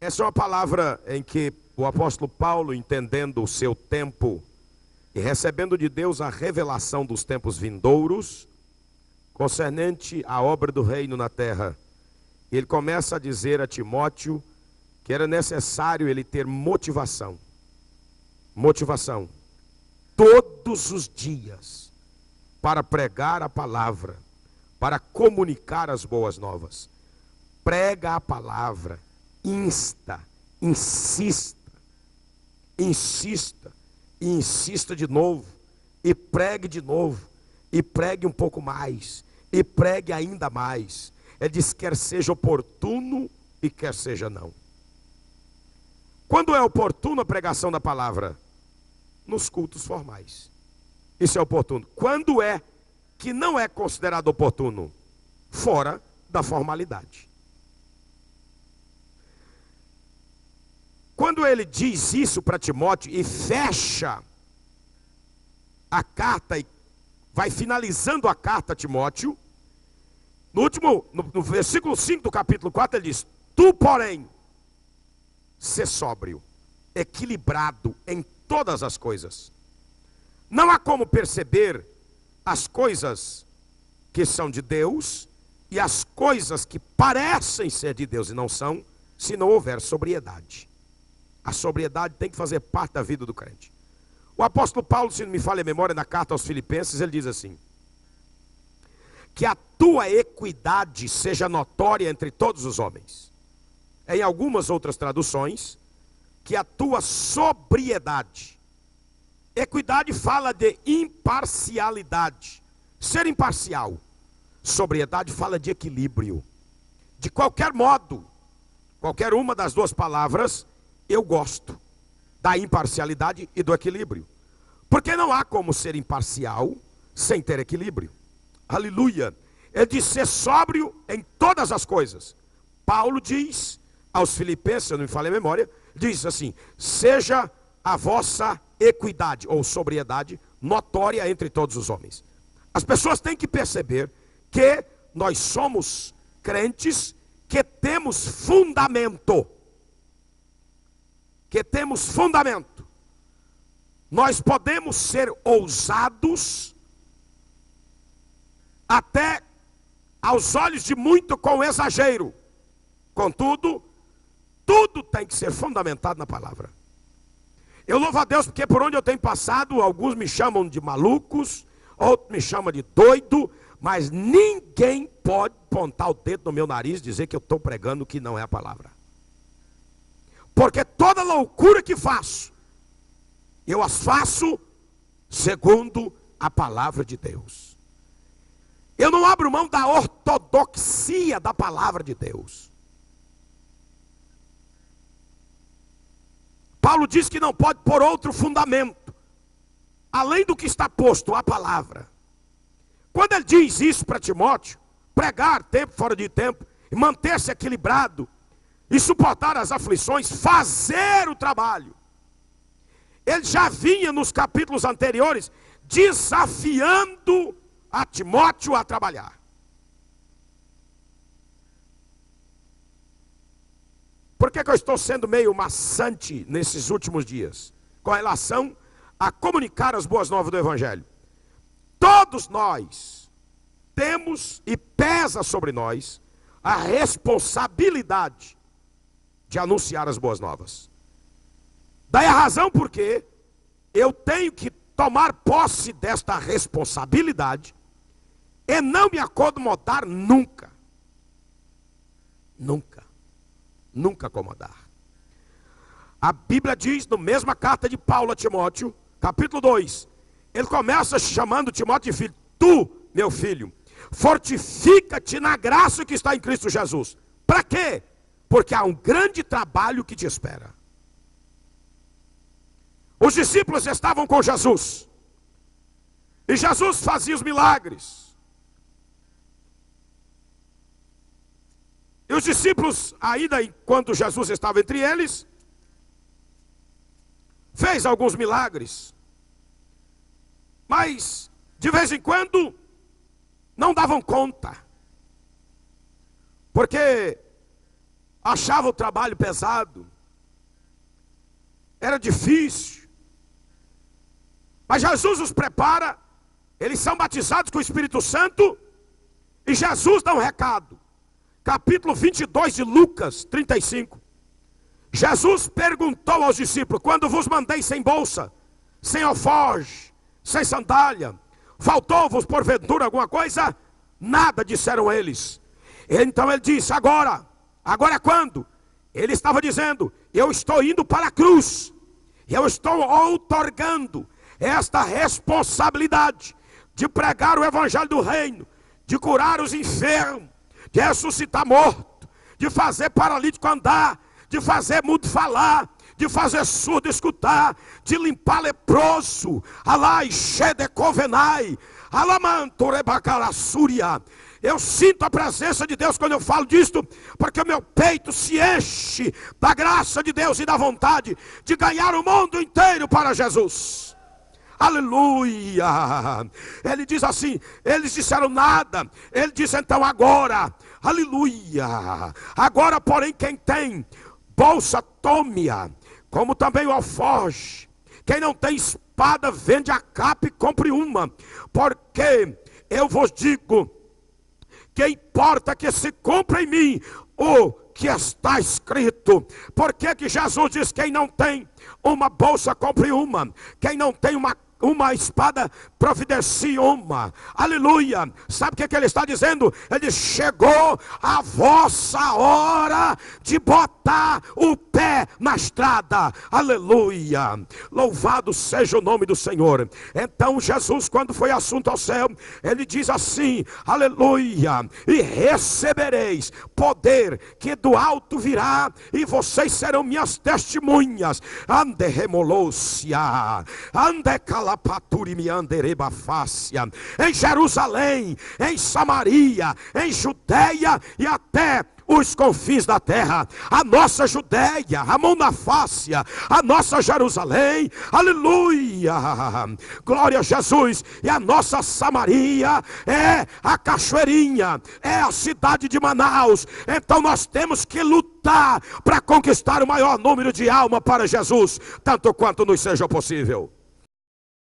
Essa é uma palavra em que o apóstolo Paulo, entendendo o seu tempo e recebendo de Deus a revelação dos tempos vindouros, concernente à obra do reino na terra, ele começa a dizer a Timóteo que era necessário ele ter motivação. Motivação. Todos os dias, para pregar a palavra, para comunicar as boas novas. Prega a palavra. Insta, insista, insista, e insista de novo, e pregue um pouco mais, e pregue ainda mais. Ele diz, quer seja oportuno e quer seja não. Quando é oportuno a pregação da palavra? Nos cultos formais. Isso é oportuno. Quando é que não é considerado oportuno? Fora da formalidade. Quando ele diz isso para Timóteo e fecha a carta e vai finalizando a carta a Timóteo, no versículo 5 do capítulo 4 ele diz, tu porém, sê sóbrio, equilibrado em todas as coisas. Não há como perceber as coisas que são de Deus e as coisas que parecem ser de Deus e não são, se não houver sobriedade. A sobriedade tem que fazer parte da vida do crente. O apóstolo Paulo, se não me falha a memória, na carta aos Filipenses, ele diz assim, que a tua equidade seja notória entre todos os homens. Em algumas outras traduções, que a tua sobriedade. Equidade fala de imparcialidade, ser imparcial. Sobriedade fala de equilíbrio. De qualquer modo, qualquer uma das duas palavras, eu gosto da imparcialidade e do equilíbrio. Porque não há como ser imparcial sem ter equilíbrio. Aleluia. Ele diz ser sóbrio em todas as coisas. Paulo diz aos Filipenses, se eu não me falei a memória, diz assim, seja a vossa equidade ou sobriedade notória entre todos os homens. As pessoas têm que perceber que nós somos crentes que temos fundamento. Que temos fundamento. Nós podemos ser ousados até aos olhos de muito com exagero. Contudo, tudo tem que ser fundamentado na palavra. Eu louvo a Deus porque por onde eu tenho passado, alguns me chamam de malucos, outros me chamam de doido, mas ninguém pode apontar o dedo no meu nariz e dizer que eu estou pregando o que não é a palavra. Porque toda loucura que faço, eu as faço segundo a palavra de Deus. Eu não abro mão da ortodoxia da palavra de Deus. Paulo diz que não pode pôr outro fundamento, além do que está posto, a palavra. Quando ele diz isso para Timóteo, pregar tempo fora de tempo, e manter-se equilibrado, e suportar as aflições, fazer o trabalho. Ele já vinha nos capítulos anteriores, desafiando a Timóteo a trabalhar. Por que eu estou sendo meio maçante nesses últimos dias? Com relação a comunicar as boas novas do Evangelho. Todos nós temos e pesa sobre nós a responsabilidade de anunciar as boas novas. Daí a razão porque eu tenho que tomar posse desta responsabilidade e não me acomodar nunca. Nunca. Nunca acomodar. A Bíblia diz, na mesma carta de Paulo a Timóteo, capítulo 2, ele começa chamando Timóteo de filho. Tu, meu filho, fortifica-te na graça que está em Cristo Jesus. Para quê? Porque há um grande trabalho que te espera. Os discípulos estavam com Jesus. E Jesus fazia os milagres. E os discípulos, ainda enquanto Jesus estava entre eles, fez alguns milagres. Mas, de vez em quando, não davam conta. Porque achava o trabalho pesado, era difícil, mas Jesus os prepara, eles são batizados com o Espírito Santo, e Jesus dá um recado, capítulo 22 de Lucas 35, Jesus perguntou aos discípulos: quando vos mandei sem bolsa, sem alforje, sem sandália, faltou-vos porventura alguma coisa? Nada, disseram eles. Então ele disse: agora é quando? Ele estava dizendo: eu estou indo para a cruz, eu estou outorgando esta responsabilidade de pregar o evangelho do reino, de curar os enfermos, de ressuscitar morto, de fazer paralítico andar, de fazer mudo falar, de fazer surdo escutar, de limpar leproso, alai shede covenai, alamantorebacalassúria. Eu sinto a presença de Deus quando eu falo disto, porque o meu peito se enche da graça de Deus e da vontade de ganhar o mundo inteiro para Jesus. Aleluia. Ele diz assim, eles disseram nada, ele disse então agora, aleluia, agora porém quem tem bolsa tome-a, como também o alforje. Quem não tem espada vende a capa e compre uma, porque eu vos digo que importa que se cumpra em mim o que está escrito. Por que que Jesus diz: quem não tem uma bolsa compre uma, quem não tem uma espada providencie uma? Aleluia. Sabe o que ele está dizendo? Ele diz: chegou a vossa hora de botar o pé na estrada. Aleluia. Louvado seja o nome do Senhor. Então Jesus, quando foi assunto ao céu, ele diz assim, aleluia: e recebereis poder que do alto virá, e vocês serão minhas testemunhas. Ande remolou-se-a, ande calapaturi me andereba fácia, em Jerusalém, em Samaria, em Judeia e até os confins da terra. A nossa Judeia, a mão na fácia, a nossa Jerusalém, aleluia, glória a Jesus. E a nossa Samaria é a Cachoeirinha, é a cidade de Manaus. Então nós temos que lutar para conquistar o maior número de almas para Jesus, tanto quanto nos seja possível.